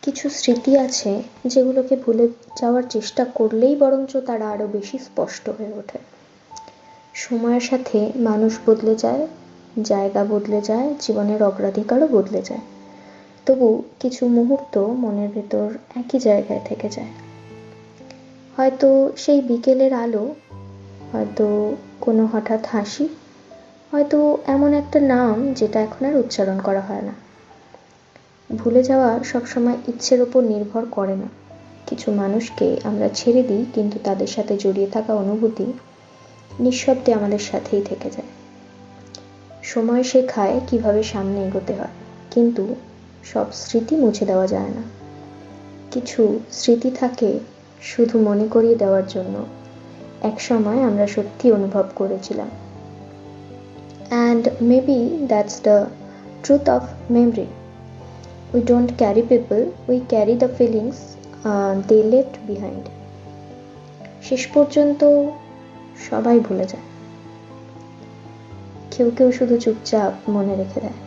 কিছু স্মৃতি আছে যেগুলোকে ভুলে যাওয়ার চেষ্টা করলেই বরঞ্চ তারা আরো বেশি স্পষ্ট হয়ে ওঠে। সময়ের সাথে মানুষ বদলে যায়, জায়গা বদলে যায়, জীবনের অগ্রাধিকারও বদলে যায়, তবু কিছু মুহূর্ত মনের ভেতর একই জায়গায় থেকে যায়। হয়তো সেই বিকেলের আলো, হয়তো কোনো হঠাৎ হাসি, হয়তো এমন একটা নাম যেটা এখন আর উচ্চারণ করা হয় না। ভুলে যাওয়া সবসময় ইচ্ছের ওপর নির্ভর করে না। কিছু মানুষকে আমরা ছেড়ে দিই, কিন্তু তাদের সাথে জড়িয়ে থাকা অনুভূতি নিঃশব্দে আমাদের সাথেই থেকে যায়। সময় শেখায় কিভাবে সামনে এগোতে হয়, কিন্তু সব স্মৃতি মুছে দেওয়া যায় না। কিছু স্মৃতি থাকে শুধু মনে করিয়ে দেওয়ার জন্য এক সময় আমরা সত্যি অনুভব করেছিলাম। And maybe that's the truth of memory. We don't carry people, we carry the feelings they left behind. শেষ পর্যন্ত সবাই ভুলে যায়, কেউ কেউ শুধু চুপচাপ মনে রেখে দেয়।